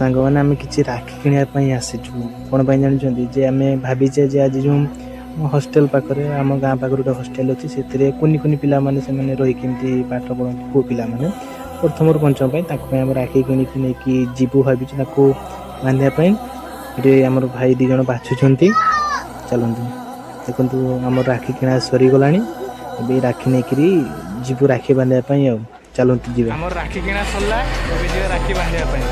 ସାଙ୍ଗମାନେ ଆମେ କିଛି ରାକ୍ଷୀ କିଣିବା ପାଇଁ ଆସିଛୁ। କ'ଣ ପାଇଁ ଜାଣିଛନ୍ତି? ଯେ ଆମେ ଭାବିଛେ ଯେ ଆଜି ଯେଉଁ ହଷ୍ଟେଲ ପାଖରେ ଆମ ଗାଁ ପାଖରେ ଗୋଟେ ହଷ୍ଟେଲ ଅଛି, ସେଥିରେ କୁନି କୁନି ପିଲାମାନେ ସେମାନେ ରହିକି ଏମିତି ପାଠ ପଢ଼ନ୍ତି, ପୁଅ ପିଲାମାନେ ପ୍ରଥମରୁ ପଞ୍ଚମ ପାଇଁ, ତାଙ୍କ ପାଇଁ ଆମେ ରାକ୍ଷୀ କିଣିକି ନେଇକି ଯିବୁ ଭାବିଛୁ ତାକୁ ବାନ୍ଧିବା ପାଇଁ। ଏଠି ଆମର ଭାଇ 2 ଜଣ ବାଛୁଛନ୍ତି। ଚାଲନ୍ତୁ ଦେଖନ୍ତୁ, ଆମର ରାକ୍ଷୀ କିଣା ସରିଗଲାଣି। ଏବେ ରାକ୍ଷୀ ନେଇକିରି ଯିବୁ ରାକ୍ଷୀ ବାନ୍ଧିବା ପାଇଁ। ଆଉ ଚାଲନ୍ତୁ ଯିବା। ଆମର ରାକ୍ଷୀ କିଣା ସରିଲା, ଏବେ ଯିବା ରାକ୍ଷୀ ବାନ୍ଧିବା ପାଇଁ।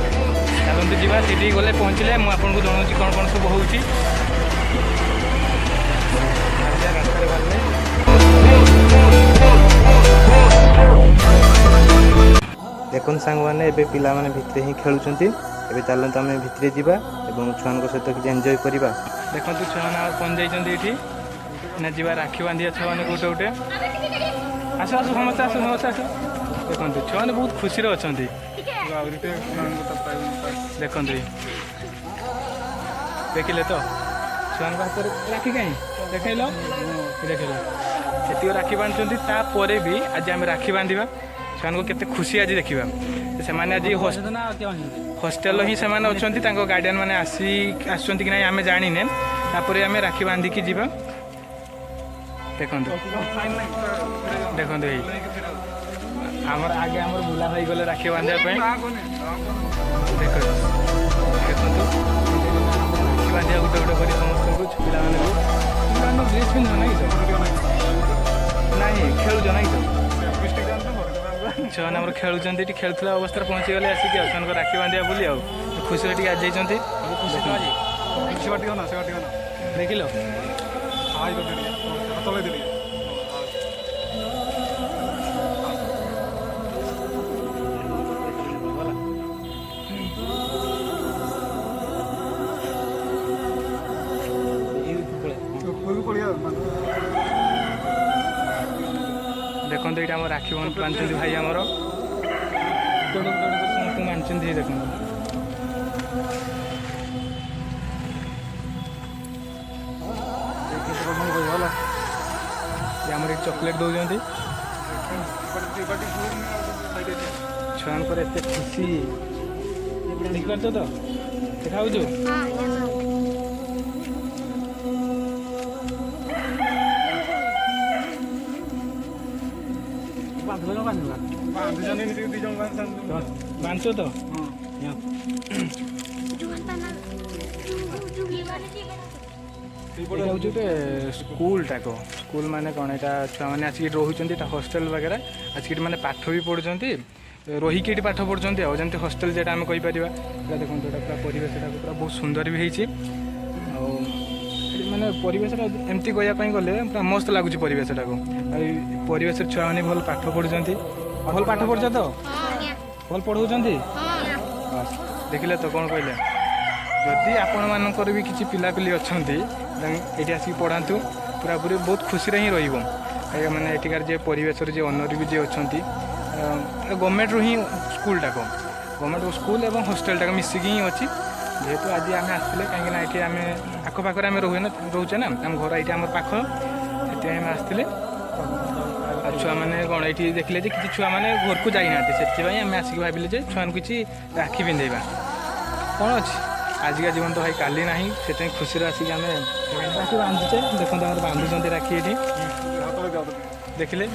ଚାଲନ୍ତୁ ଯିବା। ସେଠିକି ଗଲେ ପହଞ୍ଚିଲେ ମୁଁ ଆପଣଙ୍କୁ ଜଣାଉଛି କ'ଣ କ'ଣ ସବୁ ହେଉଛି। ଦେଖନ୍ତୁ ସାଙ୍ଗମାନେ, ଏବେ ପିଲାମାନେ ଭିତରେ ହିଁ ଖେଳୁଛନ୍ତି। ଏବେ ଚାଲନ୍ତୁ ଆମେ ଭିତରେ ଯିବା ଏବଂ ଛୁଆଙ୍କ ସହିତ କିଛି ଏନ୍ଜୟ କରିବା। ଦେଖନ୍ତୁ ଛୁଆମାନେ ଆଉ ପହଞ୍ଚି ଯାଇଛନ୍ତି ଏଠି। ନା ଯିବା ରାକ୍ଷୀ ବାନ୍ଧିବା ଛୁଆମାନେ ଗୋଟେ ଗୋଟେ। ଆସ ଆସ ସମସ୍ତେ ଆସ, ସମସ୍ତେ ଆସ। ଦେଖନ୍ତୁ ଛୁଆମାନେ ବହୁତ ଖୁସିରେ ଅଛନ୍ତି। ଦେଖନ୍ତୁ ଦେଖିଲେ ତ ଛୁଆଙ୍କ ହାତରେ ରାକ୍ଷୀ କାହିଁ ଦେଖାଇଲ, ଦେଖାଇଲ ସେତିକି ରାକ୍ଷୀ ବାନ୍ଧୁଛନ୍ତି। ତାପରେ ବି ଆଜି ଆମେ ରାକ୍ଷୀ ବାନ୍ଧିବା। ସେମାନଙ୍କୁ କେତେ ଖୁସି ଆଜି ଦେଖିବା। ସେମାନେ ଆଜି ହଷ୍ଟେଲ ହିଁ ସେମାନେ ଅଛନ୍ତି, ତାଙ୍କ ଗାର୍ଡ଼ିଆନ୍ ମାନେ ଆସୁଛନ୍ତି କି ନାହିଁ ଆମେ ଜାଣିନେ। ତାପରେ ଆମେ ରାକ୍ଷୀ ବାନ୍ଧିକି ଯିବା। ଦେଖନ୍ତୁ ଦେଖନ୍ତୁ ଏଇ ଆମର ଆଗେ ଆମର ବୁଲା ଭାଇ ଗଲେ ରାକ୍ଷୀ ବାନ୍ଧିବା ପାଇଁ। ଦେଖନ୍ତୁ ଦେଖନ୍ତୁ ରାକ୍ଷୀ ବାନ୍ଧିବା ଗୋଟେ ଗୋଟେ କରି ସମସ୍ତଙ୍କୁ, ପିଲାମାନଙ୍କୁ। ଡ୍ରେସ୍ ପିନ୍ଧ ନାହିଁ ତ, ନାହିଁ ଖେଳୁଛ ନାହିଁ ତ। ଛୁଆମାନେ ଆମର ଖେଳୁଛନ୍ତି, ଏଠି ଖେଳୁଥିଲା ଅବସ୍ଥାରେ ପହଞ୍ଚିଗଲେ ଆସିକି ଆଉ ଛୁଆଙ୍କ ରାକ୍ଷୀ ବାନ୍ଧିବା ବୋଲି। ଆଉ ଖୁସିରେ ଟିକେ ଆଜି ଯାଇଛନ୍ତି। ଦେଖିଲ ଦେଖନ୍ତୁ ଏଇଟା ଆମର ରାକ୍ଷୀ ବାନ୍ଧୁଛନ୍ତି ଭାଇ ଆମର। ସମସ୍ତଙ୍କୁ ବାନ୍ଧୁଛନ୍ତି ଦେଖନ୍ତୁ। ଆମର ଏଠି ଚକୋଲେଟ୍ ଦେଉଛନ୍ତି। ଛୁଆଙ୍କର ଏତେ ଖୁସି ଦେଖିପାରୁଛ ତ, ଦେଖାଉଛୁ। ବାନ୍ଧୁଛ ତ। ଏଇଟା ହେଉଛି ଗୋଟେ ସ୍କୁଲଟାକ। ସ୍କୁଲ ମାନେ କ'ଣ, ଏଇଟା ଛୁଆମାନେ ଆସିକି ରହୁଛନ୍ତି। ଏଇଟା ହଷ୍ଟେଲ ବଗେରା ଆସିକି ଏଠି ମାନେ ପାଠ ବି ପଢ଼ୁଛନ୍ତି, ରହିକି ଏଠି ପାଠ ପଢ଼ୁଛନ୍ତି। ଆଉ ଯେମିତି ହଷ୍ଟେଲ ଯେଟା ଆମେ କହିପାରିବା। ଏଇଟା ଦେଖନ୍ତୁ, ଏଇଟା ପୁରା ପରିବେଶଟାକୁ ପୁରା ବହୁତ ସୁନ୍ଦର ବି ହେଇଛି। ଆଉ ମାନେ ପରିବେଶଟା ଏମିତି କହିବା ପାଇଁ ଗଲେ ପୁରା ମସ୍ତ ଲାଗୁଛି ପରିବେଶଟାକୁ। ଆଉ ଏଇ ପରିବେଶରେ ଛୁଆମାନେ ଭଲ ପାଠ ପଢ଼ୁଛନ୍ତି। ଭଲ ପାଠ ପଢ଼ୁଛ ତ, ଭଲ ପଢ଼ଉଛନ୍ତି। ଦେଖିଲେ ତ କ'ଣ କହିଲେ। ଯଦି ଆପଣମାନଙ୍କର ବି କିଛି ପିଲାପିଲି ଅଛନ୍ତି, ଏଇଠି ଆସିକି ପଢ଼ାନ୍ତୁ। ପୁରାପୁରି ବହୁତ ଖୁସିରେ ହିଁ ରହିବ। ମାନେ ଏଠିକାର ଯେ ପରିବେଶରେ ଯେ ଅନର ବି ଯିଏ ଅଛନ୍ତି, ଗଭର୍ଣ୍ଣମେଣ୍ଟରୁ ହିଁ ସ୍କୁଲଟାକ, ଗଭର୍ଣ୍ଣମେଣ୍ଟ ସ୍କୁଲ ଏବଂ ହଷ୍ଟେଲଟାକ ମିଶିକି ହିଁ ଅଛି। ଯେହେତୁ ଆଜି ଆମେ ଆସିଥିଲେ, କାହିଁକିନା ଏଠି ଆମେ ଆଖପାଖରେ ଆମେ ରହୁଛେ ନା, ଆମ ଘର ଏଇଠି ଆମର ପାଖ, ସେଥିପାଇଁ ଆମେ ଆସିଥିଲେ। ଆଉ ଛୁଆମାନେ କ'ଣ ଏଇଠି ଦେଖିଲେ ଯେ କିଛି ଛୁଆମାନେ ଘରକୁ ଯାଇନାହାନ୍ତି, ସେଥିପାଇଁ ଆମେ ଆସିକି ଭାବିଲେ ଯେ ଛୁଆମାନଙ୍କୁ କିଛି ରାକ୍ଷୀ ପିନ୍ଧେଇବା। କ'ଣ ଅଛି, ଆଜିକା ଜୀବନ ତ ଭାଇ କାଲି ନାହିଁ, ସେଥିପାଇଁ ଖୁସିରେ ଆସିକି ଆମେ ରାକ୍ଷୀ ବାନ୍ଧୁଛେ। ଦେଖନ୍ତୁ ଆମର ବାନ୍ଧୁଛନ୍ତି ରାକ୍ଷୀ ଏଠି, ଦେଖିଲେ।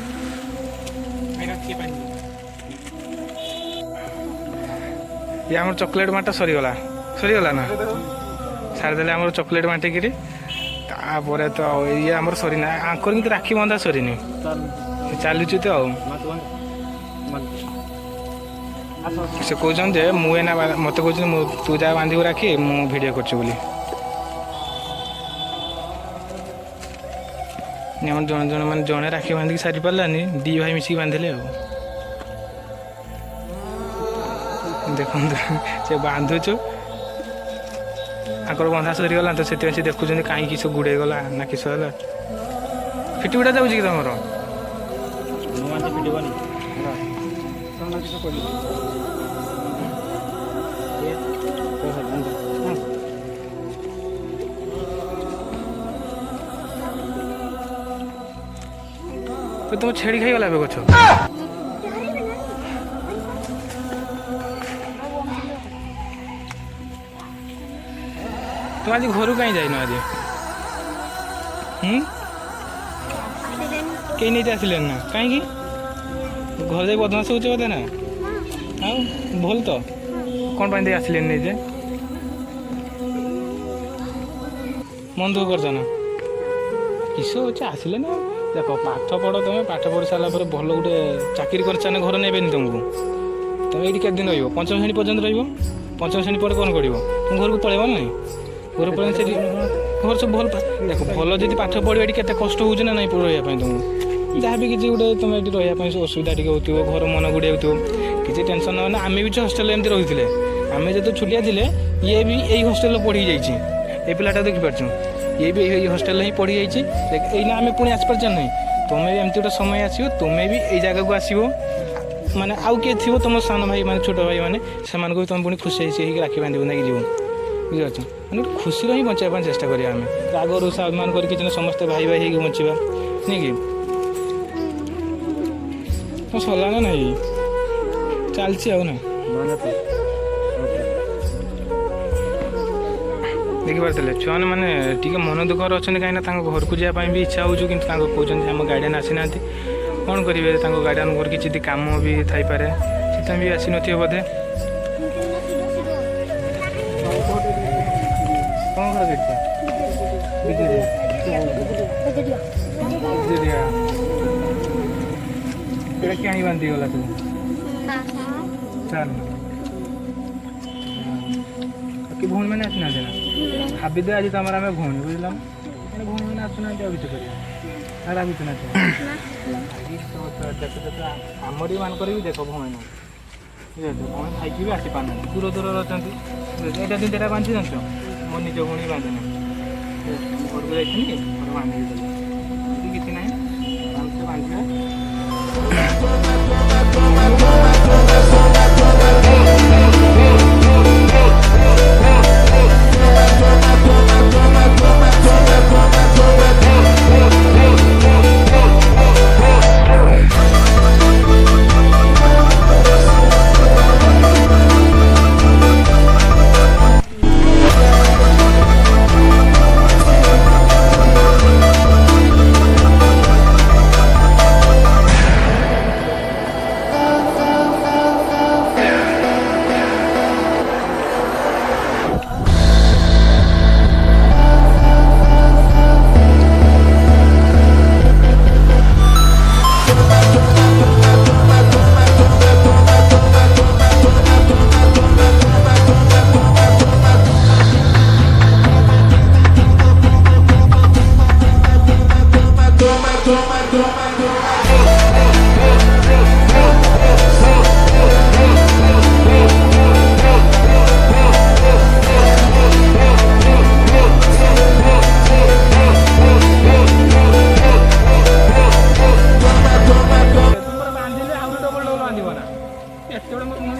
ଇଏ ଆମର ଚକୋଲେଟ୍ ବାଣ୍ଟା ସରିଗଲା ନା, ଛାଡ଼ିଦେଲେ ଆମର ଚକୋଲେଟ୍ ବାଣ୍ଟିକିରି। ତାପରେ ତ ଇଏ ଆମର ସରିନି, ଆଙ୍କର କିନ୍ତୁ ରାକ୍ଷୀ ବନ୍ଧା ସରିନି, ଚାଲୁଛି ତ। ଆଉ ସେ କହୁଛନ୍ତି ଯେ ମୁଁ ଏଇନା, ମୋତେ କହୁଛନ୍ତି ତୁ ଯାହା ବାନ୍ଧିବୁ ରାକ୍ଷୀ, ମୁଁ ଭିଡ଼ିଓ କରୁଛି ବୋଲି। ଆମର ଜଣେ ରାକ୍ଷୀ ବାନ୍ଧିକି ସାରି ପାରିଲାନି, 2 ଭାଇ ମିଶିକି ବାନ୍ଧିଲେ। ଆଉ ଦେଖନ୍ତୁ ସେ ବାନ୍ଧୁଛୁ, ତାଙ୍କର ବନ୍ଧା ସରିଗଲା ତ, ସେଥିପାଇଁ ସେ ଦେଖୁଛନ୍ତି କାହିଁକି କିସ ଗୁଡ଼େଇ ଗଲା ନା କିସ ହେଲା। ଫିଟି ଗୁଡ଼ା ଯାଉଛି କି ତମର? ତମ ଛେଳି ଖାଇଗଲା ଏବେ ଗଛ। तुम आज घर कहीं जाइन आज कहीं नहीं आसिले ना कहीं घर जाए बदमाश हो बोधे ना हाँ भल तो कौन पाई आसिले नहीं जे मन दुख कर ना किस अच्छे आसिले ना देख पाठ पढ़ तुम पाठ पढ़ी सारा भल गोटे चाकरी कर घर ने तुमको तुम ये केत दिन पंचम श्रेणी पर्यंत पंचम श्रेणी पर कौन कर तुम घर को पलैब ना घर पलैन से घर सब भल देख भल जब पाठ पढ़े ये के कष्ट हो ना रही तुमको जहाँ भी किसी गोटे तुम ये रही असुविधा टी हो घर मन गुड़े हो किसी टेंशन ना आम भी हस्टेल एमती रही थे आम जो छुटिया थे ये भी यही हस्टेल पढ़ी जाइए पिलाटा देखिपार ये भी यही हस्टेल ही पढ़ी जाइए एना आम पुणी आसपार ना तुम्हें भी एमती गोटे समय आसो तुम्हें भी यही जगह को आसो माने आउ किए थी तुम सान भाई माने छोट भाई माने से तुम पुणी खुशी होकर राखी बांध नहीं जीव बुझीपार मैंने खुशी ही बचाई चेष्टा करें आम राग रोषा अभिमान करके समस्ते भाई भाई हो बचा नहीं कि तो सरला ना नहीं चलती आउ ना देखिपारे छुआ मैंने टी मन दुखर अच्छा कहीं घर को जावाई भी इच्छा हो कि कहते आम गार्डियन आसी ना कौन करेंगे गार्डियन को किसी कम भी थाईपे से भी आसी नथिबे बोधे कौन क्या बांधी गला तू चल कि भौणी मैंने आसी ना भाभी दे आज तुम आम भौणी बुझल भौणी मैंने आसुना किसी कर रागुच ना आमरी मानक भी देख भौणी भौणी खाई भी आसी पाना दूर दूर अच्छा यहाँ दिन तेरा बांधी जाच मो निज भौणी बांधे घर को जाइए घर बांधी किसी ना आराम से बांधिया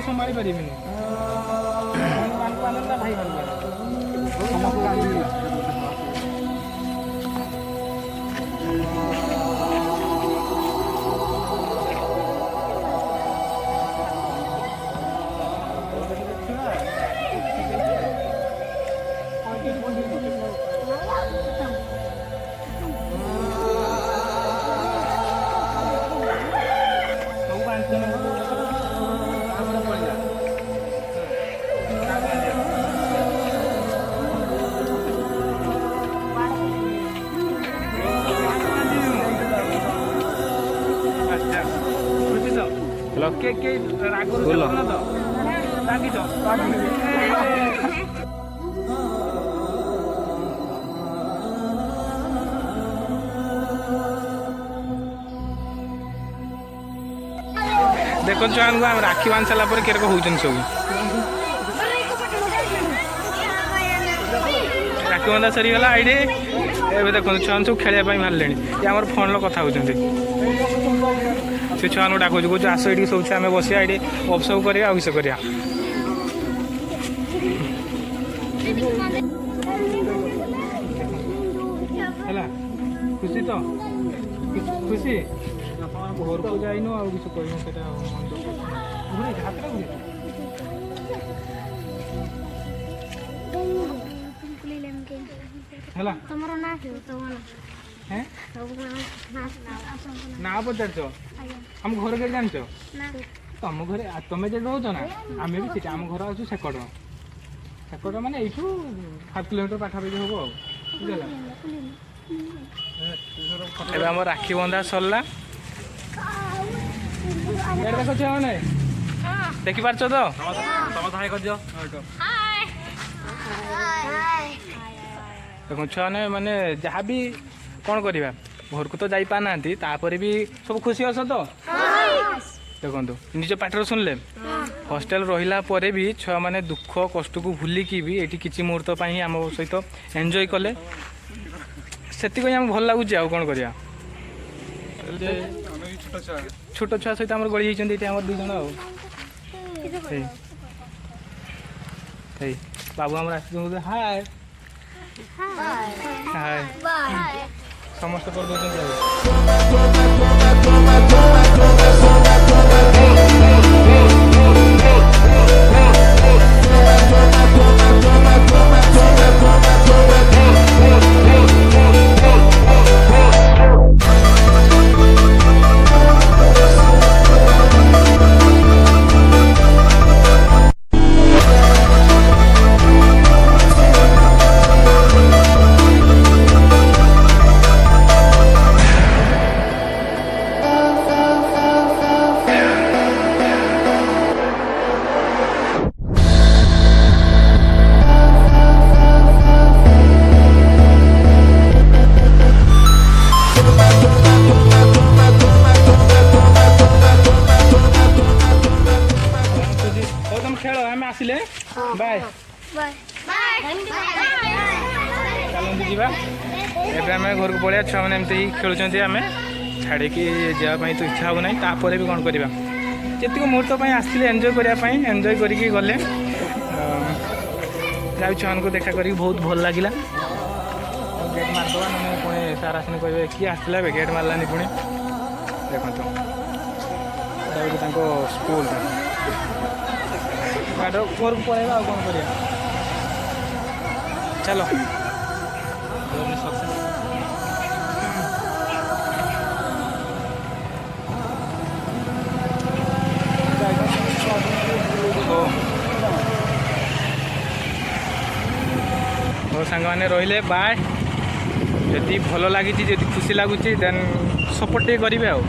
संभाली पारे भाई के रागुर ना तो रागी तो देखो छुआ को राखी बांध सारा पर केरक होउछन सब राखी बांधा सरीगला आईडे ए देखो छुआ सब खेलिया पाई मारले ये हमर फोन लो कथा होउछन से छुआ डाक कौच आस ये सब छुआ बस ये गपसप करा किस करा खुशी तो खुशी घर को जाइन आ किसी कहूँ ହେଲା ତମର ନାଁ କି ତମ ହେଁ ନାଁ ନା ପଚାରୁଛ ଆମ ଘର କେଠି ଜାଣିଛ ତମ ଘରେ ତମେ ଯେଠି ରହୁଛ ନା ଆମେ ବି ସେଠି ଆମ ଘର ଅଛି ସେକଡ଼ ମାନେ ଏଇଠୁ 5 କିଲୋମିଟର ପାଖାପାଖି ହବ ଆଉ ବୁଝିଲା। ଏବେ ଆମ ରାକ୍ଷୀ ବନ୍ଧା ସରିଲା ଦେଖ ଛୁଆମାନେ ଦେଖିପାରୁଛ ତ ଦେଖ ଛୁଆମାନେ ମାନେ ଯାହା ବି କ'ଣ କରିବା ଘରକୁ ତ ଯାଇପାରୁନାହାନ୍ତି ତାପରେ ବି ସବୁ ଖୁସି ଅଛ ତ ଦେଖନ୍ତୁ ନିଜ ପାଠରେ ଶୁଣିଲେ ହଷ୍ଟେଲ ରହିଲା ପରେ ବି ଛୁଆମାନେ ଦୁଃଖ କଷ୍ଟକୁ ଭୁଲିକି ବି ଏଠି କିଛି ମୁହୂର୍ତ୍ତ ପାଇଁ ଆମ ସହିତ ଏନ୍ଜୟ କଲେ ସେଥିପାଇଁ ଆମକୁ ଭଲ ଲାଗୁଛି ଆଉ କ'ଣ କରିବା ଛୋଟ ଛୁଆ ସହିତ ଆମର ଗଳି ହେଇଛନ୍ତି ଏଠି ଆମର 2 ଜଣ ଆଉ ହେଇ ବାବୁ ଆମର ଆସିଛନ୍ତି ହାଏ ହାଏ ସମସ୍ତେ କରିଦେଉଛନ୍ତି ଆଉ ଖେଳ ଆମେ ଆସିଲେ ବାଏ ଚାଲନ୍ତୁ ଯିବା ଏବେ ଆମେ ଘରକୁ ପଳେଇବା ଛୁଆମାନେ ଏମିତି ଖେଳୁଛନ୍ତି ଆମେ ଛାଡ଼ିକି ଯିବା ପାଇଁ ତ ଇଚ୍ଛା ହେବ ନାହିଁ ତାପରେ ବି କ'ଣ କରିବା ଯେତିକି ମୁହୂର୍ତ୍ତ ପାଇଁ ଆସିଥିଲେ ଏନ୍ଜୟ କରିବା ପାଇଁ ଏନ୍ଜୟ କରିକି ଗଲେ ଯାଉ ଛୁଆମାନଙ୍କୁ ଦେଖା କରିକି ବହୁତ ଭଲ ଲାଗିଲା ଗେଟ୍ ମାରିଦେବା ନହେଲେ ପୁଣି ସାର୍ ଆସିନି କହିବେ କିଏ ଆସିଥିଲା ଏବେ ଗେଟ୍ ମାରିଲାନି ପୁଣି ଦେଖନ୍ତୁ ଏଇଟା ହେଉଛି ତାଙ୍କ ସ୍କୁଲଟା ଘରକୁ ପଳେଇବା ଆଉ କ'ଣ କରିବା ଚାଲ ମୋ ସାଙ୍ଗମାନେ ରହିଲେ ବାଏ ଯଦି ଭଲ ଲାଗିଛି ଯଦି ଖୁସି ଲାଗୁଛି ଦେନ୍ ସପୋର୍ଟ ଟିକେ କରିବେ ଆଉ